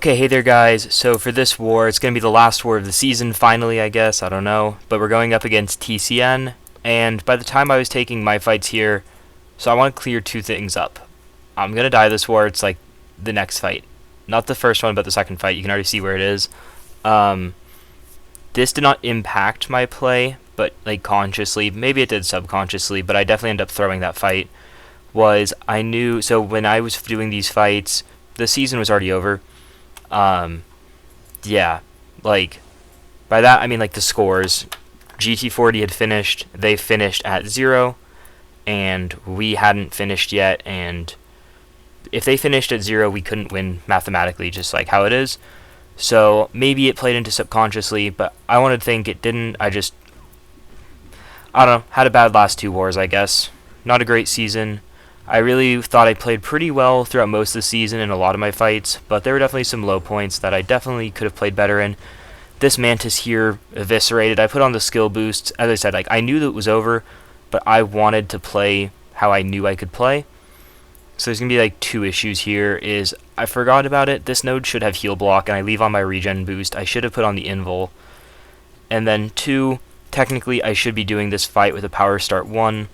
Okay, hey there guys. So for this war, it's going to be the last war of the season, finally, I guess. I don't know. But we're going up against TCN, and by the time I was taking my fights here, so I want to clear two things up. I'm going to die this war. It's like the next fight. Not the first one, but the second fight. You can already see where it is. This did not impact my play, but like consciously. Maybe it did subconsciously, but I definitely ended up throwing that fight. I knew, so when I was doing these fights, the season was already over. Yeah, like, by that I mean like the scores. GT40 had finished, they finished at 0, and we hadn't finished yet, and if they finished at 0, we couldn't win mathematically, just like how it is. So maybe it played into subconsciously, but I want to think it didn't. I don't know, had a bad last two wars, I guess. Not a great season. I really thought I played pretty well throughout most of the season in a lot of my fights, but there were definitely some low points that I definitely could have played better in. This Mantis here, eviscerated. I put on the skill boosts. As I said, like I knew that it was over, but I wanted to play how I knew I could play. So there's going to be like two issues here. Is I forgot about it. This node should have heal block, and I leave on my regen boost. I should have put on the invul. And then 2, technically I should be doing this fight with a power start 1.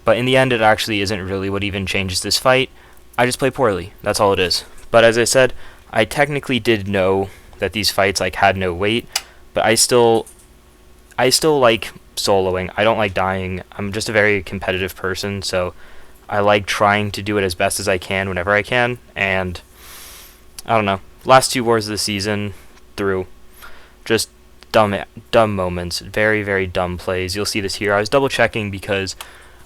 But in the end, it actually isn't really what even changes this fight. I just play poorly. That's all it is. But as I said, I technically did know that these fights like had no weight, but I still like soloing. I don't like dying. I'm just a very competitive person, so I like trying to do it as best as I can whenever I can. And I don't know. Last two wars of the season through, just dumb moments. Very, very dumb plays. You'll see this here. I was double checking because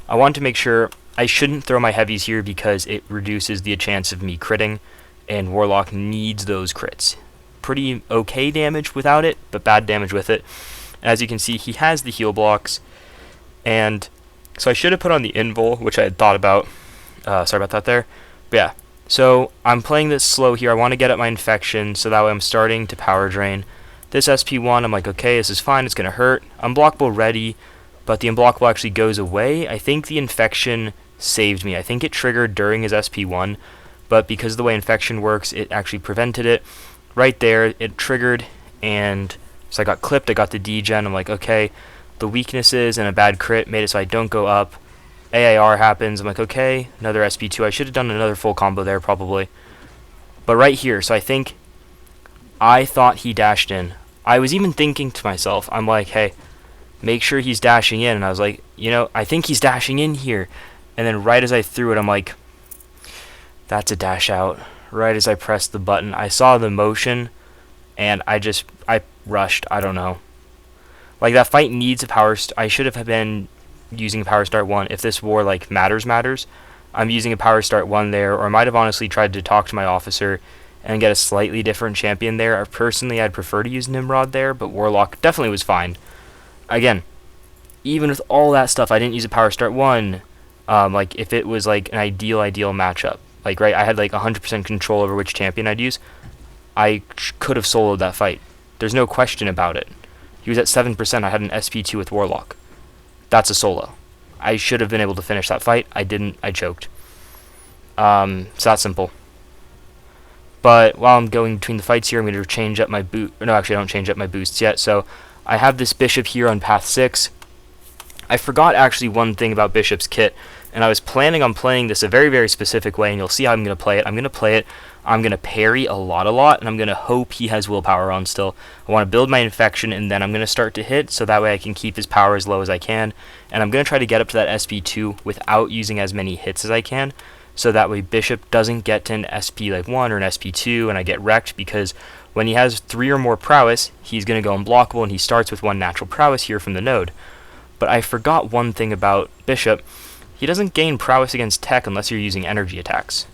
I wanted to make sure I shouldn't throw my heavies here because it reduces the chance of me critting, and Warlock needs those crits. Pretty okay damage without it, but bad damage with it. As you can see, he has the heal blocks, and so I should have put on the invul, which I had thought about. Sorry about that there. But yeah, so I'm playing this slow here. I want to get up my infection, so that way I'm starting to power drain. This SP1, I'm like, okay, this is fine, it's going to hurt. Unblockable ready, but the unblockable actually goes away. I think the infection saved me. I think it triggered during his SP1, but because of the way infection works, it actually prevented it. Right there, it triggered, and so I got clipped. I got the degen. I'm like, okay, the weaknesses and a bad crit made it so I don't go up. AIR happens. I'm like, okay, another SP2. I should have done another full combo there probably. But right here, so I thought he dashed in. I was even thinking to myself, I'm like, hey, make sure he's dashing in. And I was like, I think he's dashing in here. And then right as I threw it, I'm like, that's a dash out. Right as I pressed the button, I saw the motion, and I rushed. I don't know. Like, that fight needs a power I should have been using a power start 1. If this war, like, matters, I'm using a power start 1 there, or I might have honestly tried to talk to my officer and get a slightly different champion there. Personally, I'd prefer to use Nimrod there, but Warlock definitely was fine. Again, even with all that stuff, I didn't use a power start 1. Like, if it was, like, an ideal matchup. Like, right, I had, like, 100% control over which champion I'd use. I could have soloed that fight. There's no question about it. He was at 7%. I had an SP2 with Warlock. That's a solo. I should have been able to finish that fight. I didn't. I choked. It's that simple. But while I'm going between the fights here, I'm going to change up my boot. No, actually, I don't change up my boosts yet. So I have this Bishop here on path 6. I forgot actually one thing about Bishop's kit, and I was planning on playing this a very, very specific way, and you'll see how I'm going to play it. I'm going to parry a lot, and I'm going to hope he has willpower on still. I want to build my infection, and then I'm going to start to hit, so that way I can keep his power as low as I can, and I'm going to try to get up to that SP2 without using as many hits as I can, so that way Bishop doesn't get to an SP like 1 or an SP2, and I get wrecked, because when he has 3 or more prowess, he's going to go unblockable, and he starts with 1 natural prowess here from the node. But I forgot one thing about Bishop. He doesn't gain prowess against tech unless you're using energy attacks.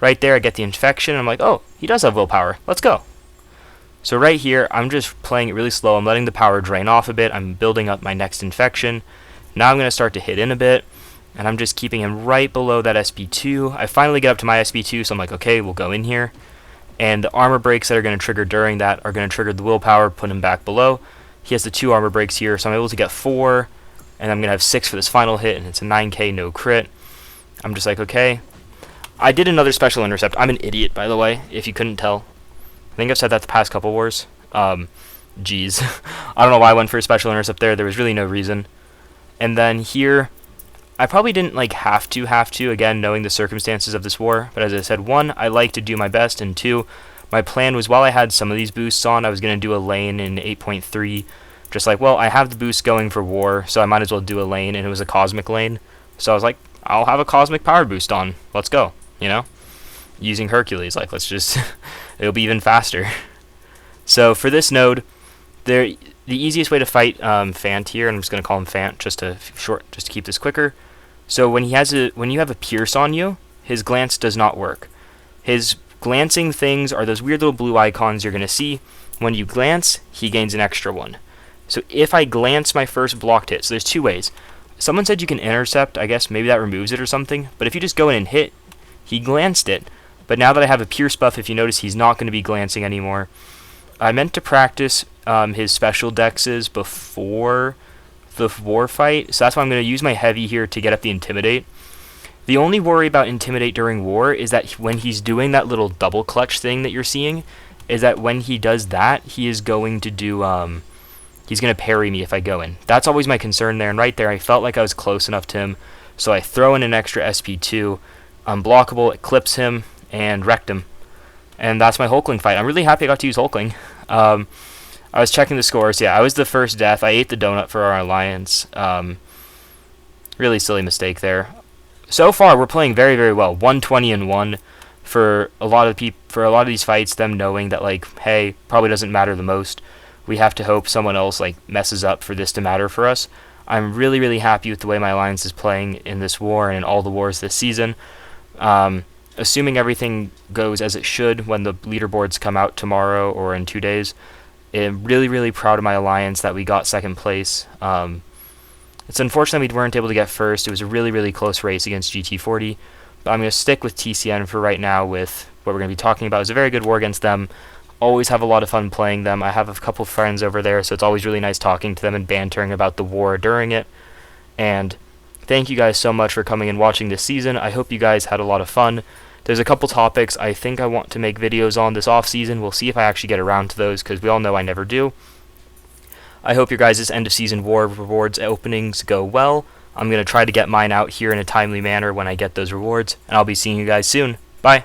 Right there, I get the infection, and I'm like, oh, he does have willpower. Let's go. So right here, I'm just playing it really slow. I'm letting the power drain off a bit. I'm building up my next infection. Now I'm going to start to hit in a bit, and I'm just keeping him right below that SP2. I finally get up to my SP2, so I'm like, okay, we'll go in here. And the armor breaks that are going to trigger during that are going to trigger the willpower, put him back below. He has the 2 armor breaks here, so I'm able to get 4, and I'm going to have 6 for this final hit, and it's a 9k no crit. I'm just like, okay. I did another special intercept. I'm an idiot, by the way, if you couldn't tell. I think I've said that the past couple wars. Jeez. I don't know why I went for a special intercept there. There was really no reason. And then here, I probably didn't like have to, again, knowing the circumstances of this war. But as I said, 1, I like to do my best, and 2, my plan was while I had some of these boosts on, I was going to do a lane in 8.3. Just like, well, I have the boost going for war, so I might as well do a lane, and it was a cosmic lane. So I was like, I'll have a cosmic power boost on. Let's go, you know? Using Hercules, like, let's just, it'll be even faster. So for this node, the easiest way to fight Fant here, and I'm just going to call him Fant just to keep this quicker. So when you have a Pierce on you, his glance does not work. His glancing things are those weird little blue icons you're going to see. When you glance, he gains an extra one. So if I glance my first blocked hit, so there's 2 ways. Someone said you can intercept, I guess maybe that removes it or something, but if you just go in and hit, he glanced it. But now that I have a Pierce buff, if you notice, he's not going to be glancing anymore. I meant to practice his special dexes before the war fight, so that's why I'm going to use my heavy here to get up the Intimidate. The only worry about Intimidate during war is that when he's doing that little double clutch thing that you're seeing, is that when he does that, he is going to do, he's going to parry me if I go in. That's always my concern there, and right there I felt like I was close enough to him, so I throw in an extra SP2, unblockable, it clips him, and wrecked him. And that's my Hulkling fight. I'm really happy I got to use Hulkling. I was checking the scores. Yeah, I was the first death. I ate the donut for our alliance. Really silly mistake there. So far, we're playing very, very well. 120-1 for a lot of these fights. Them knowing that, like, hey, probably doesn't matter the most. We have to hope someone else like messes up for this to matter for us. I'm really, really happy with the way my alliance is playing in this war and in all the wars this season. Assuming everything goes as it should when the leaderboards come out tomorrow or in 2 days, I'm really, really proud of my alliance that we got second place. It's unfortunate we weren't able to get first. It was a really, really close race against GT40. But I'm going to stick with TCN for right now with what we're going to be talking about. It was a very good war against them. Always have a lot of fun playing them. I have a couple friends over there, so it's always really nice talking to them and bantering about the war during it. And thank you guys so much for coming and watching this season. I hope you guys had a lot of fun. There's a couple topics I think I want to make videos on this off-season. We'll see if I actually get around to those, because we all know I never do. I hope your guys' end-of-season war rewards openings go well. I'm going to try to get mine out here in a timely manner when I get those rewards, and I'll be seeing you guys soon. Bye!